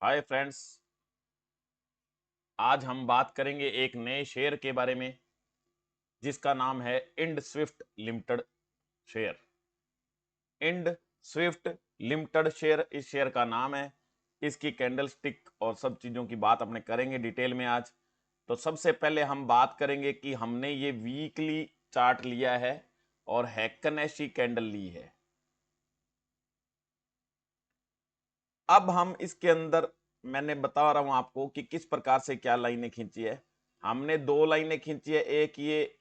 Hi friends. आज हम बात करेंगे एक नए शेयर के बारे में जिसका नाम है Ind Swift limited share. Ind Swift limited share इस शेयर का नाम है। इसकी कैंडल स्टिक और सब चीज़ों की बात अपने करेंगे डिटेल में आज। तो सबसे पहले हम बात करेंगे कि हमने ये वीकली चार्ट लिया है और हैक्कनेशी कैंडल ली है। अब हम इसके अंदर मैंने बता रहा हूं आपको कि किस प्रकार से क्या लाइनें खींची है। हमने दो लाइनें खींची है, एक ये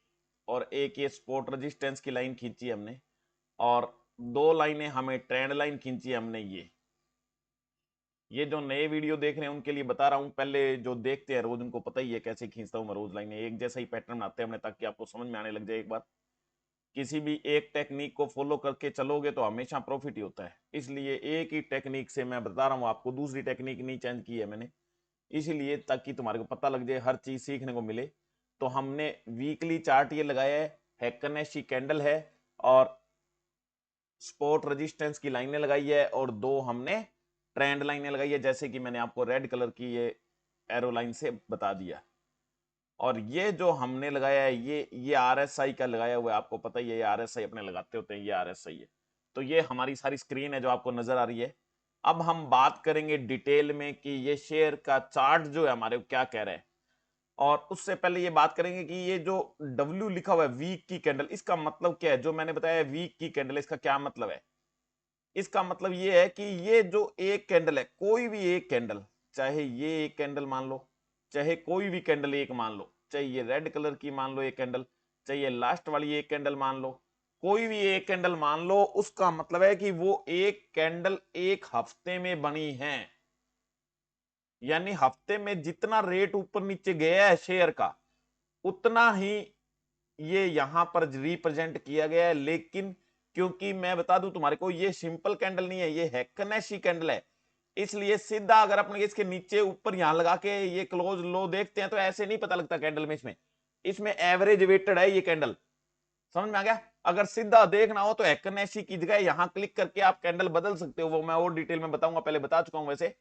और एक ये सपोर्ट रेजिस्टेंस की लाइन खींची है हमने, और दो लाइनें हमें ट्रेंड लाइन खींची है हमने। ये जो नए वीडियो देख रहे हैं उनके लिए बता रहा हूं, पहले जो देखते हैं रोज उनको पता ही है कैसे खींचता हूं मैं रोज लाइनें। एक जैसा ही पैटर्न बनाते हैं हमने ताकि आपको समझ में आने लग जाए। एक बार किसी भी एक टेक्निक को फॉलो करके चलोगे तो हमेशा प्रॉफिट ही होता है, इसलिए एक ही टेक्निक से मैं बता रहा हूँ आपको, दूसरी टेक्निक नहीं चेंज की है मैंने, इसीलिए ताकि तुम्हारे को पता लग जाए, हर चीज सीखने को मिले। तो हमने वीकली चार्ट ये लगाया है, हैक्कनेशी कैंडल है और स्पॉट रेजिस्टेंस की लाइनें लगाई है और दो हमने ट्रेंड लाइनें लगाई है, जैसे कि मैंने आपको रेड कलर की ये एरो लाइन से बता दिया। और ये जो हमने लगाया है ये आरएसआई का लगाया हुआ है, आपको पता ही है ये आरएसआई अपने लगाते होते हैं, ये आरएसआई है। तो ये हमारी सारी स्क्रीन है जो आपको नजर आ रही है। अब हम बात करेंगे डिटेल में कि ये शेयर का चार्ट जो है हमारे को क्या कह रहा है। और उससे पहले ये बात करेंगे कि ये जो डब्ल्यू लिखा हुआ है वीक की कैंडल, इसका मतलब क्या है। जो मैंने बताया वीक की कैंडल, इसका क्या मतलब है। इसका मतलब ये है कि ये जो एक कैंडल है, कोई भी एक कैंडल, चाहे ये एक कैंडल मान लो, चाहे कोई भी कैंडल एक मान लो, चाहे ये रेड कलर की मान लो एक कैंडल, चाहे ये लास्ट वाली एक कैंडल मान लो, कोई भी एक कैंडल मान लो, उसका मतलब है कि वो एक कैंडल एक हफ्ते में बनी है। यानी हफ्ते में जितना रेट ऊपर नीचे गया है शेयर का, उतना ही ये यहां पर रिप्रेजेंट किया गया है। लेकिन क्योंकि मैं बता दूं तुम्हारे को, ये सिंपल कैंडल नहीं है, ये हैक्कनेशी कैंडल है, इसलिए सीधा अगर अपन इसके नीचे ऊपर यहां लगा के ये क्लोज लो देखते हैं तो ऐसे नहीं पता लगता कैंडल में। इसमें इसमें एवरेज वेटेड है ये कैंडल, समझ में आ गया। अगर सीधा देखना हो तो हैक्कनेशी की जगह यहां क्लिक करके आप कैंडल बदल सकते हो, वो मैं और डिटेल में बताऊंगा, पहले बता चुका हूं वैसे,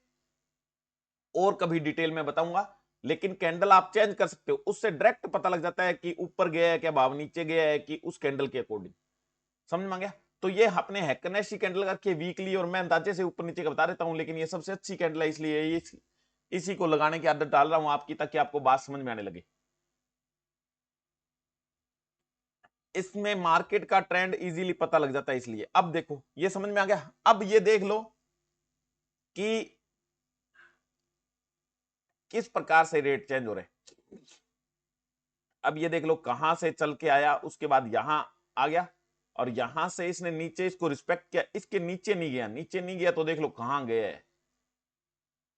और कभी डिटेल में बताऊंगा। लेकिन कैंडल आप चेंज कर सकते हो, उससे डायरेक्ट पता लग जाता है कि ऊपर गया है क्या भाव, नीचे गया है कि उस कैंडल के अकॉर्डिंग, समझ में आ गया। तो ये अपने हैक्कनेशी कैंडल करके वीकली, और मैं अंदाजे से ऊपर नीचे का बता देता हूं, लेकिन ये सबसे अच्छी कैंडल है, इसलिए इसी को लगाने की आदत डाल रहा हूं आपकी, ताकि आपको बात समझ में आने लगे। इसमें मार्केट का ट्रेंड इजीली पता लग जाता है, इसलिए अब देखो ये समझ में आ गया। अब ये देख लो कि किस प्रकार से रेट चेंज हो रहे हैं। अब ये देख लो कहां से चल के आया, उसके बाद यहां आ गया, और यहां से इसने नीचे इसको रिस्पेक्ट किया, इसके नीचे नहीं गया, नीचे नहीं गया तो देख लो कहां गया है,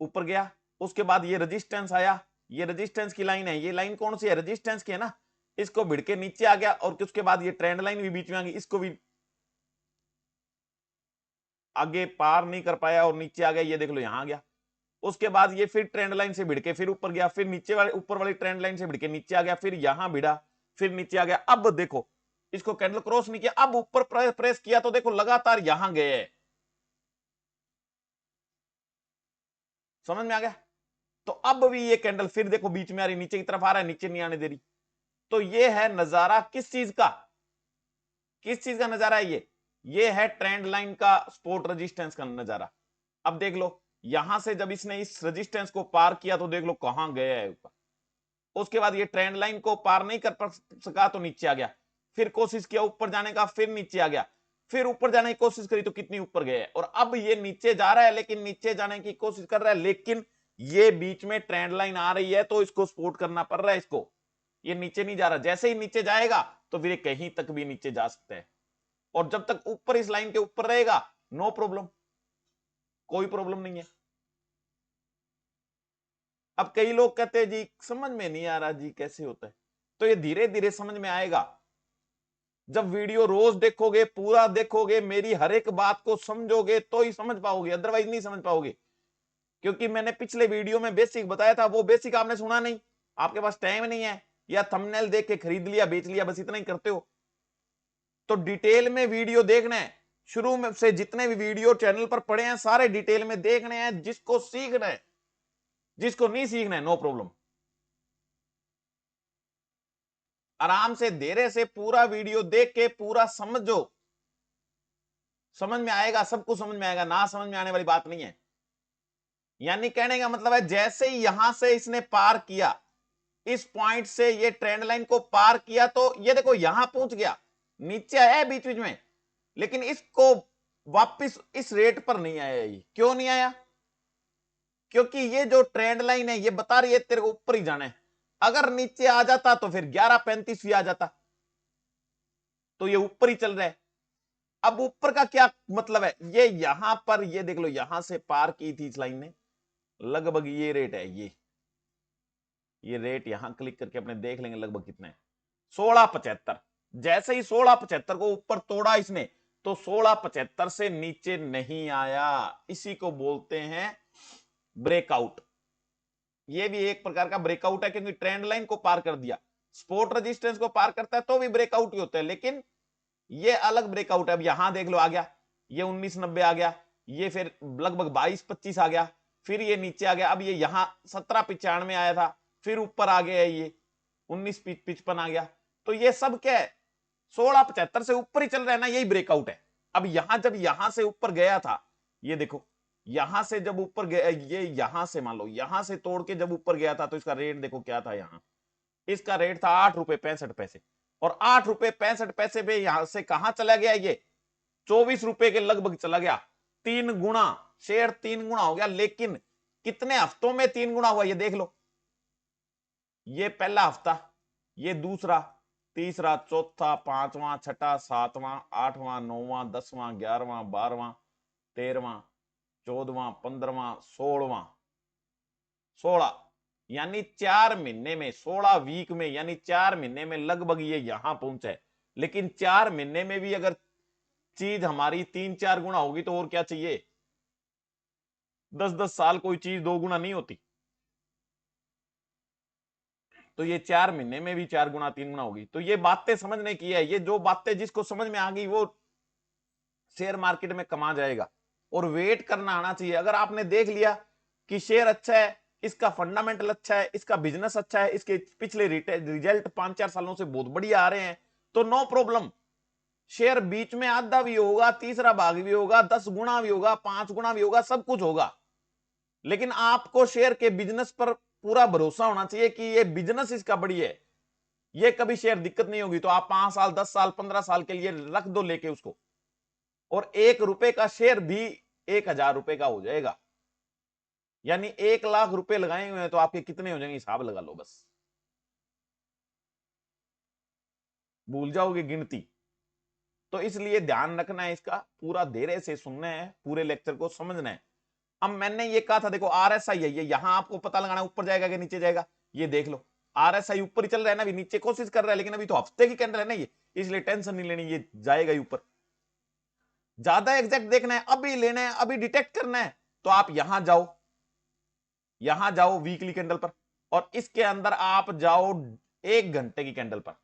ऊपर गया। उसके बाद ये रेजिस्टेंस आया, ये रेजिस्टेंस की लाइन है, ये लाइन कौन सी है, रेजिस्टेंस की है ना, इसको भिड़ के नीचे आ गया। और उसके बाद ये ट्रेंड लाइन भी बीच में आ गई, इसको भी आगे पार नहीं कर पाया और नीचे आ गया, ये देख लो यहां आ गया। उसके बाद ये फिर ट्रेंड लाइन से भिड़ के फिर ऊपर गया, फिर नीचे वाले ऊपर वाली ट्रेंड लाइन से भिड़ के नीचे आ गया, फिर यहां भिड़ा, फिर नीचे आ गया। अब देखो इसको कैंडल क्रॉस नहीं किया, अब ऊपर प्रेस किया तो देखो लगातार यहां गए है, समझ में आ गया। तो अब भी ये कैंडल फिर देखो बीच में आ रही, नीचे की तरफ आ रहा है, नीचे नहीं आने दे रही। तो ये है नजारा किस चीज का, किस चीज का नजारा है ये है ट्रेंड लाइन का सपोर्ट रेजिस्टेंस का नजारा। अब देख लो यहां से जब इसने इस रेजिस्टेंस को पार किया तो देख लो कहां गया है ऊपर। उसके बाद ये ट्रेंड लाइन को पार नहीं कर सका तो नीचे आ गया, फिर कोशिश किया ऊपर जाने का, फिर नीचे आ गया, फिर ऊपर जाने की कोशिश करी तो कितनी ऊपर गया है। और अब ये नीचे जा रहा है, लेकिन नीचे जाने की कोशिश कर रहा है, लेकिन ये बीच में ट्रेंड लाइन आ रही है तो इसको सपोर्ट करना पड़ रहा है इसको। ये नीचे नहीं जा रहा, जैसे ही नीचे जाएगा तो फिर कहीं तक भी नीचे जा सकता है। और जब तक ऊपर इस लाइन के ऊपर रहेगा नो प्रॉब्लम, कोई प्रॉब्लम नहीं है। अब कई लोग कहते हैं जी समझ में नहीं आ रहा जी कैसे होता है, तो ये धीरे धीरे समझ में आएगा। जब वीडियो रोज देखोगे, पूरा देखोगे, मेरी हर एक बात को समझोगे तो ही समझ पाओगे, अदरवाइज नहीं समझ पाओगे। क्योंकि मैंने पिछले वीडियो में बेसिक बताया था, वो बेसिक आपने सुना नहीं, आपके पास टाइम नहीं है, या थंबनेल देख के खरीद लिया बेच लिया, बस इतना ही करते हो। तो डिटेल में वीडियो देखना है, शुरू में से जितने भी वीडियो चैनल पर पड़े हैं सारे डिटेल में देखने हैं, जिसको सीखना है जिसको नहीं सीखना है नो प्रॉब्लम, आराम से धीरे से पूरा वीडियो देख के पूरा समझो, समझ में आएगा, सब कुछ समझ में आएगा, ना समझ में आने वाली बात नहीं है। यानी कहने का मतलब है जैसे ही यहां से इसने पार किया, इस पॉइंट से ये ट्रेंड लाइन को पार किया, तो ये देखो यहां पहुंच गया, नीचे आया बीच बीच में, लेकिन इसको वापस इस रेट पर नहीं आया। ये क्यों नहीं आया? क्योंकि ये जो ट्रेंड लाइन है ये बता रही है तेरे को ऊपर ही जाना है। अगर नीचे आ जाता तो फिर 11:35 भी आ जाता, तो ये ऊपर ही चल रहा है। अब ऊपर का क्या मतलब है, ये यहां पर ये देख लो, यहां से पार की थी इस लाइन ने, लगभग ये रेट है, ये रेट यहां क्लिक करके अपने देख लेंगे लगभग कितना है, 16.75। जैसे ही 16.75 को ऊपर तोड़ा इसने, तो 16.75 से नीचे नहीं आया। इसी को बोलते हैं ब्रेकआउट। ये भी एक प्रकार का ब्रेकआउट है, क्योंकि ट्रेंड लाइन को पार कर दिया, स्पोर्ट रेजिस्टेंस को पार करता है तो भी ब्रेकआउट ही होता है, लेकिन ये अलग ब्रेकआउट है। अब यहां देख लो आ गया, ये 1990 आ गया, ये फिर लगभग 22-25 आ गया, फिर ये नीचे आ गया, अब ये यहां 17.95 आया था, फिर ऊपर आ गया, ये 19.55 आ गया। तो ये सब क्या है, 16.75 से ऊपर ही चल रहा है ना, यही ब्रेकआउट है। अब यहां जब यहां से ऊपर गया था, ये देखो यहां से जब ऊपर गया, ये यहां से मान लो यहां से तोड़ के जब ऊपर गया था, तो इसका रेट देखो क्या था, यहां इसका रेट था 8 रुपए 65 पैसे, और 8 रुपए 65 पैसे पे यहां से कहां चला गया, ये 24 रुपए के लगभग चला गया। 3 गुना, शेयर 3 गुना हो गया। लेकिन कितने हफ्तों में 3 गुना हुआ, ये देख लो, ये पहला हफ्ता, ये दूसरा, तीसरा, चौथा, पांचवां, छठा, सातवां, आठवां, नौवां, 10वां, 11वां, 12वां, 13वां, 14वां, 15वां, 16वां, 16, यानी 4 महीने में, 16 वीक में, यानी 4 महीने में लगभग ये यहां पहुंचा है। लेकिन 4 महीने में भी अगर चीज हमारी 3-4 गुना होगी तो और क्या चाहिए? 10-10 साल कोई चीज 2 गुना नहीं होती। तो ये 4 महीने में भी 4 गुना 3 गुना होगी। तो ये बातें समझने की है, ये जो बातें जिसको समझ में आ गई वो शेयर मार्केट में कमा जाएगा। और वेट करना आना चाहिए। अगर आपने देख लिया कि शेयर अच्छा है, इसका फंडामेंटल अच्छा है, इसका बिजनेस अच्छा है, इसके पिछले रिजल्ट 5-4 सालों से बहुत बढ़िया आ रहे हैं, तो नो प्रॉब्लम, शेयर बीच में आधा भी होगा, तीसरा भाग भी होगा, 10 गुना भी होगा, 5 गुना भी होगा, सब कुछ होगा। लेकिन आपको शेयर के बिजनेस पर पूरा भरोसा होना चाहिए कि ये बिजनेस इसका बढ़िया है, ये कभी शेयर दिक्कत नहीं होगी। तो आप 5 साल 10 साल 15 साल के लिए रख दो लेके उसको, और 1 रुपए का शेयर भी 1,000 रुपए का हो जाएगा। यानी 1,00,000 रुपए लगाए हुए हैं तो आपके कितने हो जाएंगे, हिसाब लगा लो बस, भूल जाओगे गिनती। तो इसलिए ध्यान रखना है, इसका पूरा धीरे से सुनना है, पूरे लेक्चर को समझना है। अब मैंने ये कहा था, देखो आरएसआई है ये, यहां आपको पता लगाना है ऊपर जाएगा कि नीचे जाएगा। ये देख लो आरएसआई ऊपर ही चल रहा है ना, अभी नीचे कोशिश कर रहा है, लेकिन अभी तो हफ्ते की कैंडल है ना ये, इसलिए टेंशन नहीं लेनी, ये जाएगा ही ऊपर। ज्यादा एग्जैक्ट देखना है, अभी लेना है, अभी डिटेक्ट करना है, तो आप यहां जाओ, यहां जाओ वीकली कैंडल पर, और इसके अंदर आप जाओ 1 घंटे की कैंडल पर।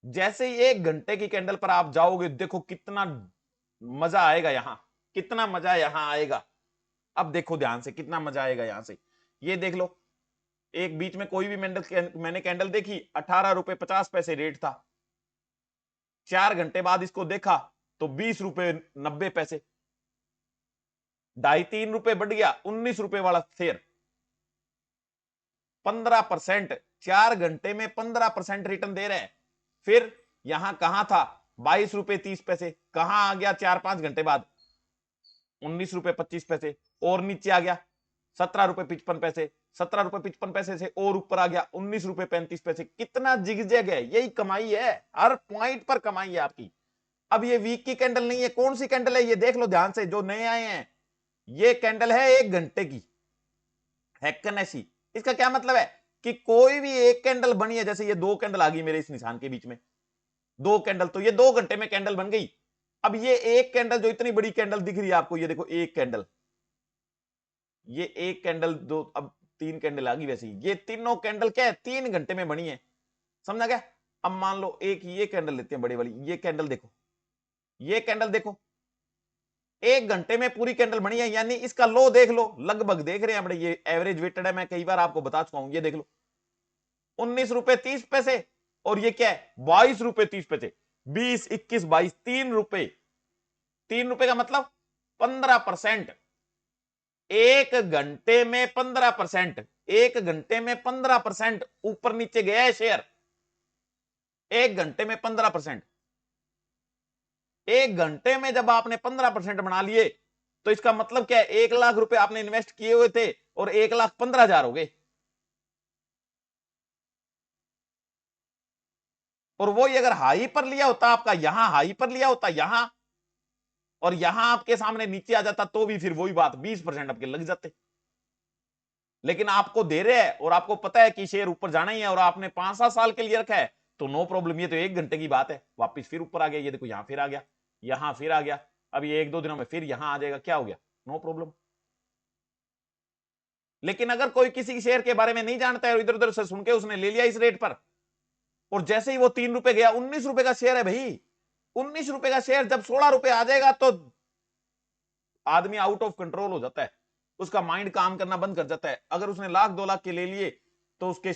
जैसे ही 1 घंटे की कैंडल पर आप जाओगे, देखो कितना मजा आएगा, यहां कितना मजा यहां आएगा। अब देखो ध्यान से कितना मजा आएगा यहां से, ये देख लो, एक बीच में कोई भी मैंने कैंडल देखी, 18 रुपए 50 पैसे रेट था, 4 घंटे बाद इसको देखा तो 20 रुपए 90 पैसे, 2.5-3 रुपए बढ़ गया, 19 रुपए वाला शेयर, 15%, 4 घंटे में 15% रिटर्न दे रहे हैं। फिर यहां कहां था, 22 रुपए 30 पैसे, कहां आ गया 4-5 घंटे बाद, 19 रुपए 25 पैसे, और नीचे आ गया 17 रुपए 55 पैसे, 17 रुपए 55 पैसे से और ऊपर आ गया 19 रुपए 35 पैसे। कितना जिगजैग है, यही कमाई है, हर पॉइंट पर कमाई है आपकी। अब ये वीक की कैंडल नहीं है, कौन सी कैंडल है ये देख लो ध्यान से, जो नए आए हैं, ये कैंडल है 1 घंटे की हैक्कनेसी। इसका क्या मतलब है कि कोई भी एक कैंडल बनी है, जैसे ये 2 कैंडल आ गई मेरे इस निशान के बीच में, 2 कैंडल, तो ये 2 घंटे में कैंडल बन गई। अब ये एक कैंडल, जो इतनी बड़ी कैंडल दिख रही है आपको, ये देखो एक कैंडल, ये एक कैंडल, दो, अब 3 कैंडल आ गई। वैसे ये तीनों कैंडल क्या है, 3 घंटे में बनी है, समझा क्या? अब मान लो एक ये कैंडल लेते हैं बड़ी वाली, ये कैंडल देखो, ये कैंडल देखो, 1 घंटे में पूरी कैंडल बनी है, यानी इसका लो देख लो, लगभग देख रहे हैं बड़े, ये एवरेज वेटेड है, मैं कई बार आपको बता चुका हूं, ये देख लो 19 रुपए 30 पैसे, और ये क्या है 22 रुपए 30 पैसे, 20 21 22, 3 रुपए, 3 रुपए का मतलब 15%, 1 घंटे में 15%, 1 घंटे में 15% ऊपर नीचे गया है शेयर, 1 घंटे में 15%। 1 घंटे में जब आपने 15% बना लिए तो इसका मतलब क्या है, 1 लाख रुपए आपने इन्वेस्ट किए हुए थे और 1,15,000 हो गए, और वही अगर हाई पर लिया होता, आपका यहां हाई पर लिया होता यहां, और यहां आपके सामने नीचे आ जाता, तो भी फिर वही बात 20% आपके लग जाते। लेकिन आपको दे रहे हैं और आपको पता है कि शेयर ऊपर जाना ही है, और आपने 5-7 साल के लिए रखा है, तो नो प्रॉब्लम, ये तो 1 घंटे की बात है, वापिस फिर ऊपर आ गया, ये देखो यहां फिर आ गया, यहां फिर आ गया, अब ये 1-2 दिनों में फिर यहां आ जाएगा, क्या हो गया, नो प्रॉब्लम। लेकिन अगर कोई किसी शेयर के बारे में नहीं जानता है और इधर उधर से सुन के उसने ले लिया इस रेट पर, और जैसे ही वो 3 रुपए गया, 19 रुपए का शेयर है भाई, 19 रुपए का शेयर जब 16 रुपए आ जाएगा तो आदमी आउट ऑफ कंट्रोल हो जाता है, उसका माइंड काम करना बंद कर जाता है। अगर उसने 1,00,000 2 लाख के ले लिए तो उसके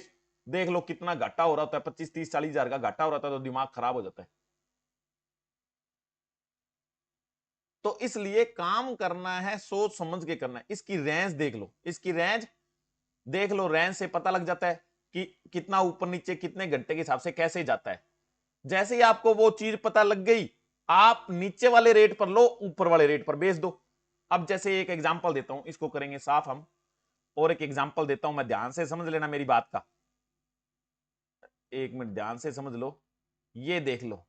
देख लो कितना घाटा हो रहा है, 25 30 40 हजार का घाटा हो रहा था, तो दिमाग खराब हो जाता है। तो इसलिए काम करना है सोच समझ के करना है। इसकी रेंज देख लो, इसकी रेंज देख लो, रेंज से पता लग जाता है कि कितना ऊपर नीचे कितने घंटे के हिसाब से कैसे जाता है। जैसे ही आपको वो चीज पता लग गई, आप नीचे वाले रेट पर लो, ऊपर वाले रेट पर बेच दो। अब जैसे एक एग्जांपल देता हूं, इसको करेंगे साफ हम, और एक एग्जांपल देता हूं मैं, ध्यान से समझ लेना मेरी बात का, 1 मिनट ध्यान से समझ लो। ये देख लो,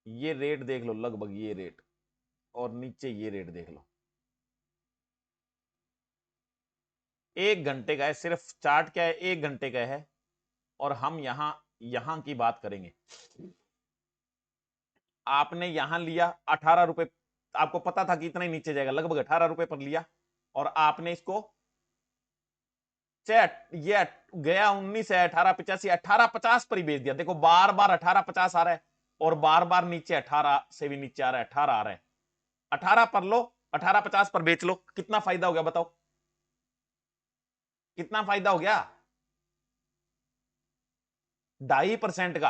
ये रेट देख लो, लगभग ये रेट, और नीचे ये रेट देख लो, 1 घंटे का है, सिर्फ चार्ट क्या है 1 घंटे का है, और हम यहां यहां की बात करेंगे। आपने यहां लिया 18 रुपए, आपको पता था कि इतना ही नीचे जाएगा, लगभग 18 रुपए पर लिया, और आपने इसको ये गया 19 है, 18,85 18,50 पर ही बेच दिया। देखो बार बार 18,50 आ रहा है, और बार बार नीचे 18 से भी नीचे आ रहा है, 18 आ रहा है, 18 पर लो, 18,50 पर बेच लो, कितना फायदा हो गया बताओ, कितना फायदा हो गया, 2.5% का,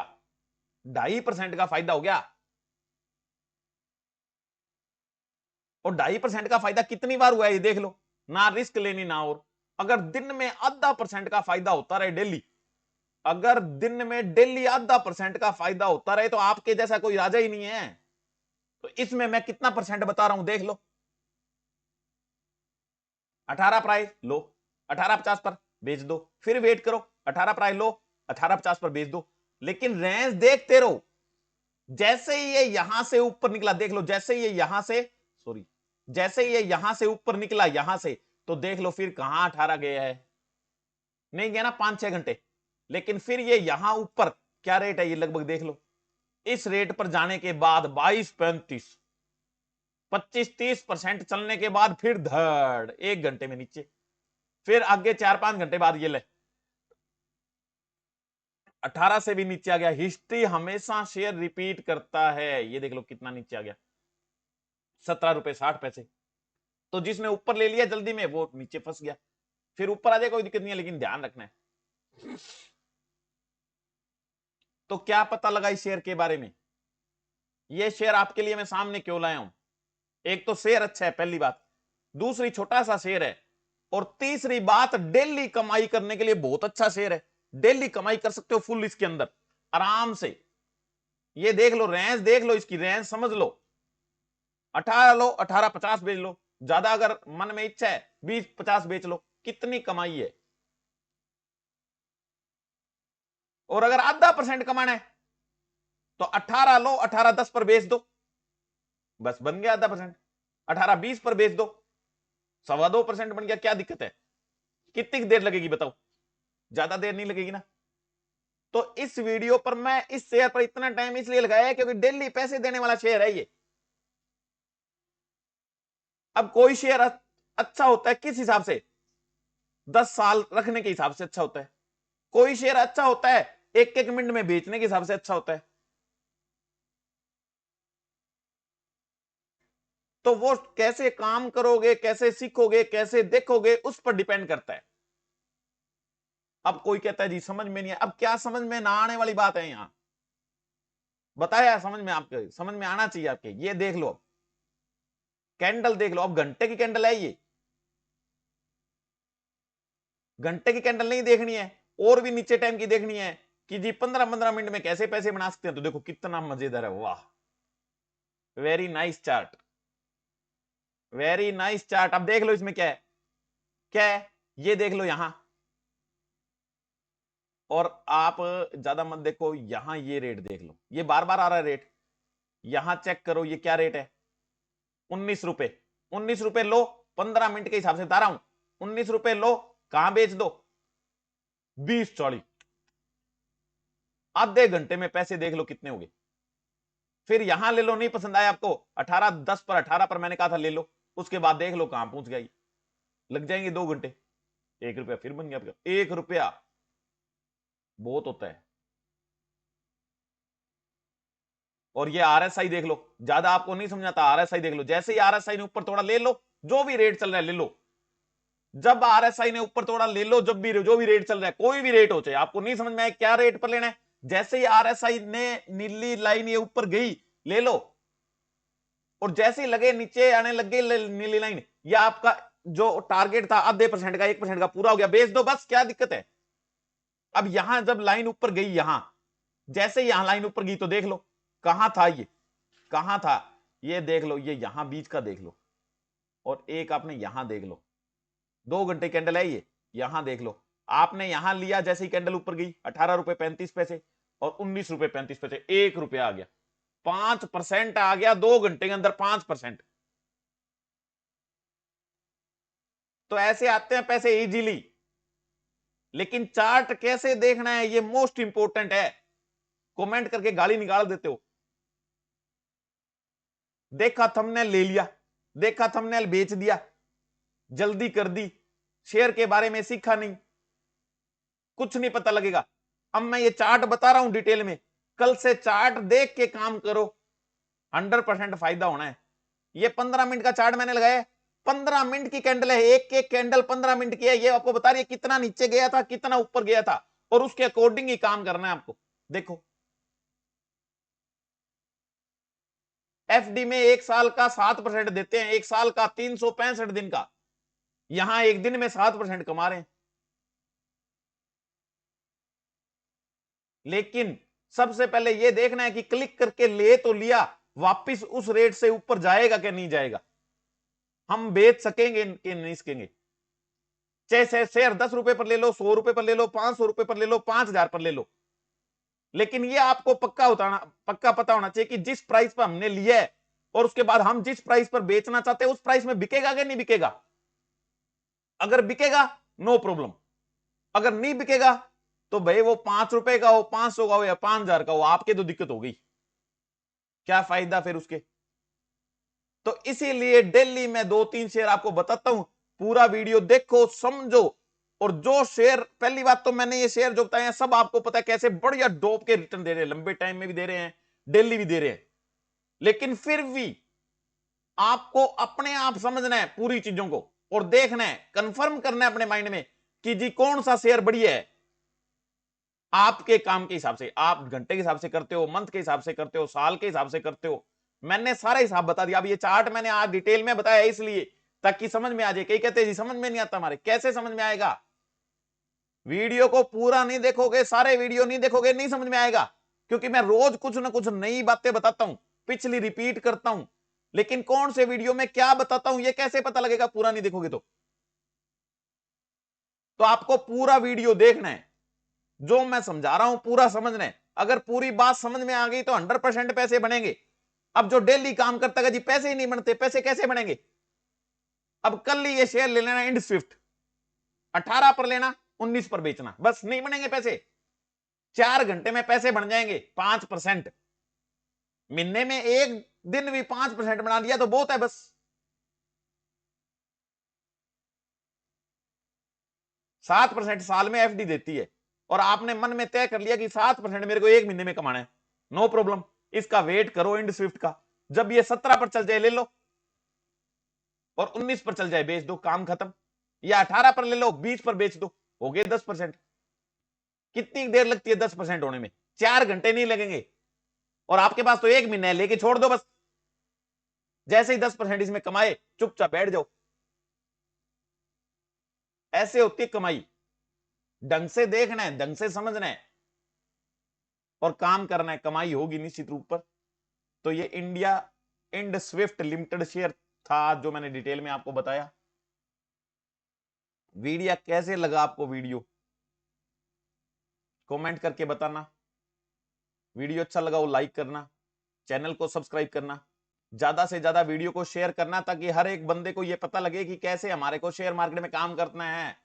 2.5% का फायदा हो गया। और 2.5% का फायदा कितनी बार हुआ है ये देख लो, ना रिस्क लेनी ना, और अगर दिन में ½ % का फायदा होता रहे डेली, अगर दिन में डेली ½ % का फायदा होता रहे, तो आपके जैसा कोई राजा ही नहीं है। तो इसमें मैं कितना परसेंट बता रहा हूं देख लो, 18 प्राइस लो, 18,50 पर बेच दो, फिर वेट करो, 18 प्राइस लो, 18,50 पर बेच दो, लेकिन रेंज देखते रहो। जैसे ही ये यहां से ऊपर निकला, देख लो, जैसे ही ये यहां से, सॉरी, जैसे ही ये यहां से ऊपर निकला यहां से, तो देख लो फिर कहां 18 गया है, नहीं गया ना 5-6 घंटे, लेकिन फिर ये यहां ऊपर क्या रेट है, ये लगभग देख लो, इस रेट पर जाने के बाद 22 35 25-30% चलने के बाद फिर धड़ 1 घंटे में नीचे, फिर आगे 4-5 घंटे बाद ये ले 18 से भी नीचे आ गया। हिस्ट्री हमेशा शेयर रिपीट करता है, ये देख लो कितना नीचे आ गया, 17 रुपए 60 पैसे। तो जिसने ऊपर ले लिया जल्दी में वो नीचे फंस गया, फिर ऊपर आ जाए कोई दिक्कत नहीं है, लेकिन ध्यान रखना है। तो क्या पता लगा इस शेयर के बारे में, ये शेयर आपके लिए मैं सामने क्यों लाया हूं, एक तो शेयर अच्छा है पहली बात, दूसरी छोटा सा शेयर है, और तीसरी बात डेली कमाई करने के लिए बहुत अच्छा शेयर है, डेली कमाई कर सकते हो फुल इसके अंदर आराम से। ये देख लो रेंज, देख लो इसकी रेंज समझ लो, 18 लो, 18,50 बेच लो, ज्यादा अगर मन में इच्छा है 20-50 बेच लो, कितनी कमाई है। और अगर ½ % कमाना है तो 18 लो, 18-10 पर बेच दो, बस बन गया ½ %। 18-20 पर बेच दो, 2.25% बन गया, क्या दिक्कत है, कितनी देर लगेगी बताओ, ज्यादा देर नहीं लगेगी ना। तो इस वीडियो पर मैं इस शेयर पर इतना टाइम इसलिए लगाया है क्योंकि डेली पैसे देने वाला शेयर है ये। अब कोई शेयर अच्छा होता है किस हिसाब से, 10 साल रखने के हिसाब से अच्छा होता है, कोई शेयर अच्छा होता है 1-1 मिनट में बेचने के हिसाब से अच्छा होता है। तो वो कैसे काम करोगे, कैसे सीखोगे, कैसे देखोगे, उस पर डिपेंड करता है। अब कोई कहता है जी समझ में नहीं है, अब क्या समझ में ना आने वाली बात है यहां, बताया समझ में, आपके समझ में आना चाहिए आपके। ये देख लो, कैंडल देख लो, अब घंटे की कैंडल है ये, घंटे की कैंडल नहीं देखनी है, और भी नीचे टाइम की देखनी है कि जी 15-15 मिनट में कैसे पैसे बना सकते हैं। तो देखो कितना मजेदार है, वाह, very nice chart, very nice chart. अब देख लो इसमें क्या है, क्या है ये देख लो यहां, और आप ज्यादा मत देखो, यहां ये रेट देख लो, ये बार बार आ रहा है रेट, यहां चेक करो ये क्या रेट है, 19 रुपए। 19 रुपए लो, 15 मिनट के हिसाब से बता रहा हूं, 19 रुपए लो, कहां बेच दो, 20-40, आधे घंटे में पैसे देख लो कितने हो गए। फिर यहां ले लो, नहीं पसंद आया आपको, 18-10 पर 18 पर मैंने कहा था ले लो, उसके बाद देख लो कहां पहुंच गई, लग जाएंगे 2 घंटे, 1 रुपया फिर बन गया आपका, 1 रुपया बहुत होता है। और ये आरएसआई देख लो, ज्यादा आपको नहीं समझाता, आरएसआई देख लो, जैसे ही आरएसआई ने ऊपर थोड़ा ले लो, जो भी रेट चल रहा है ले लो, जब आरएसआई ने ऊपर थोड़ा ले लो, जब भी जो भी रेट चल रहा है, कोई भी रेट हो चाहे, आपको नहीं समझ में आए क्या रेट पर लेना है, जैसे ही आरएसआई ने नीली लाइन ये ऊपर गई ले लो, और जैसे ही लगे नीचे आने लगे नीली लाइन, ये आपका जो टारगेट था आधे परसेंट का 1% का पूरा हो गया, बेच दो बस, क्या दिक्कत है। अब यहां जब लाइन ऊपर गई, यहां जैसे यहां लाइन ऊपर गई तो देख लो कहां था, ये कहां था, ये देख लो, ये यहां बीच का देख लो, और एक आपने यहां देख लो, 2 घंटे कैंडल है ये, यहां देख लो, आपने यहां लिया, जैसे ही कैंडल ऊपर गई 18 रुपए 35 पैसे और 19 रुपए 35 पैसे, 1 रुपया आ गया, 5% आ गया 2 घंटे के अंदर, 5%। तो ऐसे आते हैं पैसे इजीली, लेकिन चार्ट कैसे देखना है ये मोस्ट इंपोर्टेंट है। कमेंट करके गाली निकाल देते हो, देखा थंबनेल ले लिया, देखा थंबनेल बेच दिया, जल्दी कर दी, शेयर के बारे में सीखा नहीं, कुछ नहीं पता लगेगा। अब मैं ये चार्ट बता रहा हूं डिटेल में, कल से चार्ट देख के काम करो, 100% फायदा होना है। ये 15 मिनट का चार्ट मैंने लगाया, 15 मिनट की कैंडल है, एक एक कैंडल 15 मिनट की है, ये आपको बता रही है कितना नीचे गया था, कितना ऊपर गया था, और उसके अकॉर्डिंग ही काम करना है आपको। देखो एफडी में 1 साल का 7% देते हैं, 1 साल का 365 दिन का, यहां एक दिन में 7% कमा रहे हैं। लेकिन सबसे पहले यह देखना है कि क्लिक करके ले तो लिया, वापिस उस रेट से ऊपर जाएगा कि नहीं जाएगा, हम बेच सकेंगे कि नहीं सकेंगे। चाहे शेयर 10 रुपए पर ले लो, 100 रुपए पर ले लो, 500 रुपए पर ले लो, 5,000 पर ले लो, लेकिन ये आपको पक्का पता होना चाहिए कि जिस प्राइस पर हमने लिया है और उसके बाद हम जिस प्राइस पर बेचना चाहते हैं उस प्राइस में बिकेगा कि नहीं बिकेगा। अगर बिकेगा नो प्रॉब्लम, अगर नहीं बिकेगा तो भाई वो 5 रुपए का हो, 500 का हो या 5,000 का हो, आपके तो दिक्कत हो गई, क्या फायदा फिर उसके। तो इसीलिए डेली मैं 2-3 शेयर आपको बताता हूं, पूरा वीडियो देखो समझो, और जो शेयर, पहली बात तो मैंने ये शेयर जो बताए हैं सब आपको पता है कैसे बढ़िया डोप के रिटर्न दे रहे हैं, लंबे टाइम में भी दे रहे हैं, डेली भी दे रहे हैं, लेकिन फिर भी आपको अपने आप समझना है पूरी चीजों को, और देखना है, कंफर्म करना है अपने माइंड में कि जी कौन सा शेयर बढ़िया है, आपके काम के हिसाब से, आप घंटे के हिसाब से करते हो, मंथ के हिसाब से करते हो, साल के हिसाब से करते हो, मैंने सारा हिसाब बता दिया। अब ये चार्ट मैंने आज डिटेल में बताया इसलिए ताकि समझ में आ जाए। कई कहते हैं जी समझ में नहीं आता हमारे, कैसे समझ में आएगा, वीडियो को पूरा नहीं देखोगे, सारे वीडियो नहीं देखोगे, नहीं समझ में आएगा, क्योंकि मैं रोज कुछ ना कुछ नई बातें बताता हूं, पिछली रिपीट करता हूं, लेकिन कौन से वीडियो में क्या बताता हूं ये कैसे पता लगेगा पूरा नहीं देखोगे तो आपको पूरा वीडियो देखना है, जो मैं समझा रहा हूं पूरा समझना है। अगर पूरी बात समझ में आ गई तो 100% पैसे बनेंगे। अब जो डेली काम करता है जी पैसे ही नहीं बनते, पैसे कैसे बनेंगे। अब कल ही ये शेयर ले लेना इंड स्विफ्ट, 18 पर लेना, 19 पर बेचना, बस नहीं बनेंगे पैसे, 4 घंटे में पैसे बन जाएंगे 5%, महीने में एक दिन भी 5% बना लिया तो बहुत है बस। सात परसेंट साल में एफडी देती है, और आपने मन में तय कर लिया कि 7% मेरे को एक महीने में कमाना है, नो प्रॉब्लम, इसका वेट करो इंड स्विफ्ट का, जब ये 17 पर चल जाए ले लो, और 19 पर चल जाए बेच दो, काम खत्म। या 18 पर ले लो, 20 पर बेच दो, हो गए 10%। कितनी देर लगती है 10% होने में? 4 घंटे नहीं लगेंगे। और आपके पास तो 1 महीना है, लेके छोड़ दो बस। जैसे ही 10% इसमें कमाए, चुपचाप बैठ जाओ। ऐसे होती है कमाई। ढंग से देखना है, ढंग से समझना है और काम करना है, कमाई होगी निश्चित रूप पर। तो ये India Ind Swift limited share था जो मैंने डिटेल में आपको बताया। वीडियो कैसे लगा आपको? वीडियो कमेंट करके बताना। वीडियो अच्छा लगा हो लाइक करना, चैनल को सब्सक्राइब करना, ज्यादा से ज्यादा वीडियो को शेयर करना, ताकि हर एक बंदे को यह पता लगे कि कैसे हमारे को शेयर मार्केट में काम करना है।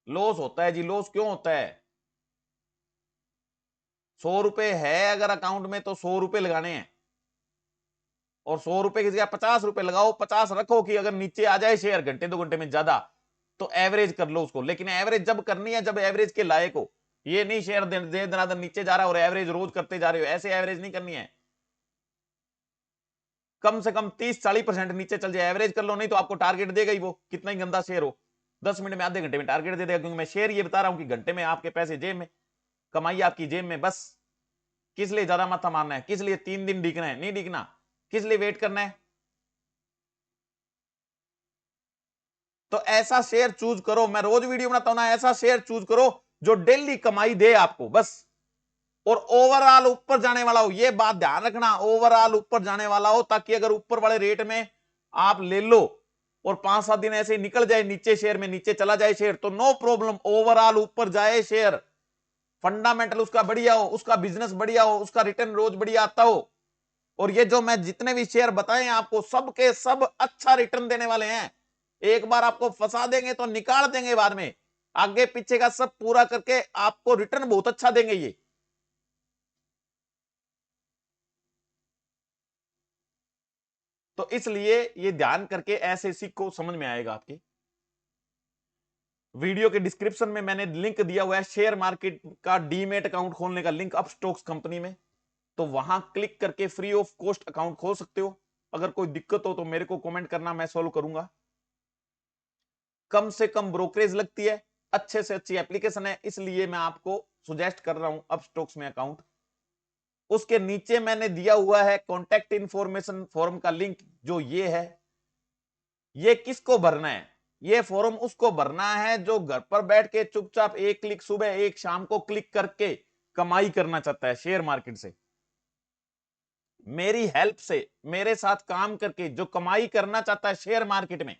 लॉस होता है जी, लॉस क्यों होता है? 100 रुपए है अगर अकाउंट में तो 100 रुपए लगाने हैं, और 100 रुपए की जगह 50 रुपए लगाओ, 50 रखो कि अगर नीचे आ जाए शेयर घंटे 2 घंटे में ज्यादा तो एवरेज कर लो उसको। लेकिन एवरेज जब करनी है जब एवरेज के लायक हो। ये नहीं शेयर दे दनादन नीचे जा रहा है और एवरेज रोज करते जा रहे हो, ऐसे एवरेज नहीं करनी है। कम से कम 30-40% नीचे चल जाए, एवरेज कर लो, नहीं तो आपको टारगेट देगा ही वो, कितना ही गंदा शेयर हो। 10 मिनट में, आधे घंटे में टारगेट दे देगा, क्योंकि मैं शेयर ये बता रहा हूं कि घंटे में आपके पैसे जेब में, कमाई आपकी जेब में। बस किस लिए ज्यादा माथा मारना है? किस लिए 3 दिन डिगना है? नहीं डिगना। किस लिए वेट करना है? तो ऐसा शेयर चूज करो, मैं रोज वीडियो बनाता हूं ना, ऐसा शेयर चूज करो जो डेली कमाई दे आपको बस, और ओवरऑल ऊपर जाने वाला हो। ये बात ध्यान रखना, ओवरऑल ऊपर जाने वाला हो, ताकि अगर ऊपर वाले रेट में आप ले लो और 5-7 दिन ऐसे निकल जाए नीचे, शेयर में नीचे चला जाए शेयर, तो नो प्रॉब्लम, ओवरऑल ऊपर जाए शेयर, फंडामेंटल उसका बढ़िया हो, उसका बिजनेस बढ़िया हो, उसका रिटर्न रोज बढ़िया आता हो। और ये जो मैं जितने भी शेयर बताए हैं आपको, सबके सब अच्छा रिटर्न देने वाले हैं। एक बार आपको फंसा देंगे तो निकाल देंगे बाद में, आगे पीछे का सब पूरा करके आपको रिटर्न बहुत अच्छा देंगे ये। तो इसलिए ये ध्यान करके ऐसे सीखो, समझ में आएगा आपके। वीडियो के डिस्क्रिप्शन में मैंने लिंक दिया हुआ है शेयर मार्केट का डीमेट अकाउंट खोलने का लिंक, अपस्टॉक्स कंपनी में। तो वहां क्लिक करके फ्री ऑफ कॉस्ट अकाउंट खोल सकते हो। अगर कोई दिक्कत हो तो मेरे को कमेंट करना, मैं सॉल्व करूंगा। कम से कम ब्रोकरेज लगती है, अच्छे से अच्छी एप्लीकेशन है, इसलिए मैं आपको सुजेस्ट कर रहा हूं अपस्टॉक्स में अकाउंट। उसके नीचे मैंने दिया हुआ है कॉन्टैक्ट इंफॉर्मेशन फॉर्म का लिंक, जो ये है। ये किसको भरना है? ये फॉर्म उसको भरना है जो घर पर बैठ के चुपचाप एक क्लिक सुबह एक शाम को क्लिक करके कमाई करना चाहता है शेयर मार्केट से। मेरी हेल्प से, मेरे साथ काम करके जो कमाई करना चाहता है शेयर मार्केट में,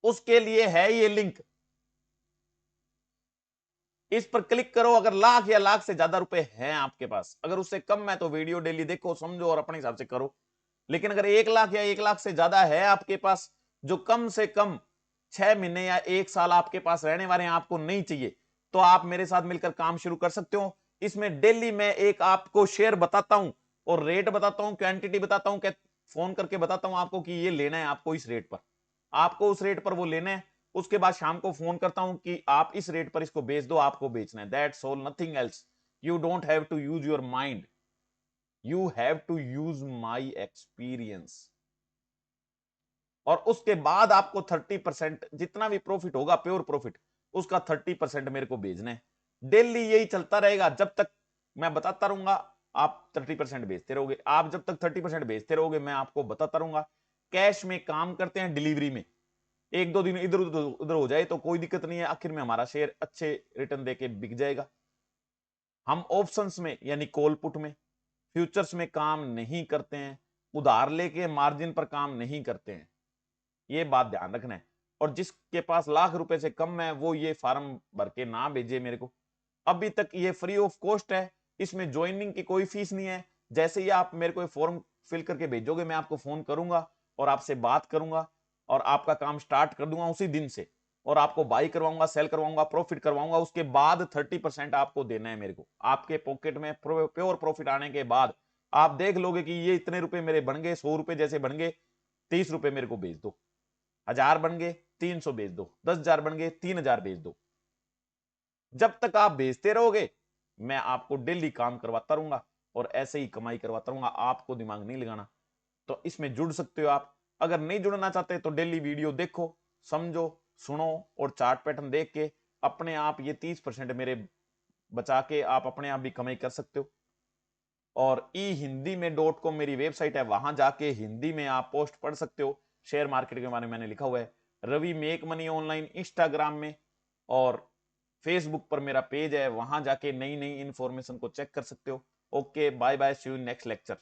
उसके लिए है ये लिंक। इस पर क्लिक करो। अगर लाख या लाख से ज्यादा रुपए हैं आपके पास, अगर उससे कम है तो वीडियो डेली देखो, समझो और अपने हिसाब से करो। लेकिन अगर 1 लाख या 1 लाख से ज्यादा है आपके पास, जो कम से कम 6 महीने या 1 साल आपके पास रहने वाले हैं, आपको नहीं चाहिए, तो आप मेरे साथ मिलकर काम शुरू कर सकते हो। इसमें डेली मैं एक आपको शेयर बताता हूं और रेट बताता हूं, क्वांटिटी बताता हूं, फोन करके बताता हूं आपको कि ये लेना है आपको इस रेट पर, आपको उस रेट पर वो लेना है। उसके बाद शाम को फोन करता हूं कि आप इस रेट पर इसको बेच दो, आपको बेचना है। That's all, nothing else. You don't have to use your mind, you have to use my experience. और उसके बाद आपको 30% जितना भी प्रॉफिट होगा, प्योर प्रॉफिट, उसका 30% मेरे को भेजना है। डेली यही चलता रहेगा, जब तक मैं बताता रहूंगा आप 30% बेचते रहोगे। आप जब तक 30% बेचते रहोगे, मैं आपको बताता रहूंगा। कैश में काम करते हैं, डिलीवरी में 1-2 दिन इधर उधर उधर हो जाए तो कोई दिक्कत नहीं है, आखिर में हमारा शेयर अच्छे रिटर्न देके बिक जाएगा। हम ऑप्शंस में यानी कॉल पुट में, फ्यूचर्स में काम नहीं करते हैं, उधार लेके मार्जिन पर काम नहीं करते हैं, ये बात ध्यान रखना है। और जिसके पास लाख रुपए से कम है वो ये फार्म भर के ना भेजे मेरे को। अभी तक ये फ्री ऑफ कॉस्ट है, इसमें ज्वाइनिंग की कोई फीस नहीं है। जैसे ही आप मेरे को फॉर्म फिल करके भेजोगे, मैं आपको फोन करूंगा और आपसे बात करूंगा और आपका काम स्टार्ट कर दूंगा उसी दिन से, और आपको बाई करवाऊंगा, सेल करवाऊंगा, प्रॉफिट करवाऊंगा। उसके बाद 30% आपको देना है मेरे को। आपके पॉकेट में प्योर प्रॉफिट आने के बाद आप देख लोगे कि ये इतने रुपए मेरे बन गए, 100 रुपए जैसे बन गए, 30 रुपए मेरे को भेज दो। 1000 बन गए, 300 बेच दो। 10,000 बन गए, 3,000 बेच दो। जब तक आप बेचते रहोगे, मैं आपको डेली काम करवाता रहूंगा और ऐसे ही कमाई करवाता रहूंगा। आपको दिमाग नहीं लगाना। तो इसमें जुड़ सकते हो आप। अगर नहीं जुड़ना चाहते तो डेली वीडियो देखो, समझो, सुनो और चार्ट पैटर्न देख के अपने आप ये 30% मेरे बचा के आप अपने आप भी कमाई कर सकते हो। और ई हिंदी में .com मेरी वेबसाइट है, वहां जाके हिंदी में आप पोस्ट पढ़ सकते हो। शेयर मार्केट के बारे में मैंने लिखा हुआ है, Ravi make money online Instagram में, और फेसबुक पर मेरा पेज है, वहां जाके नई नई इंफॉर्मेशन को चेक कर सकते हो। Okay, bye bye, see you next lecture.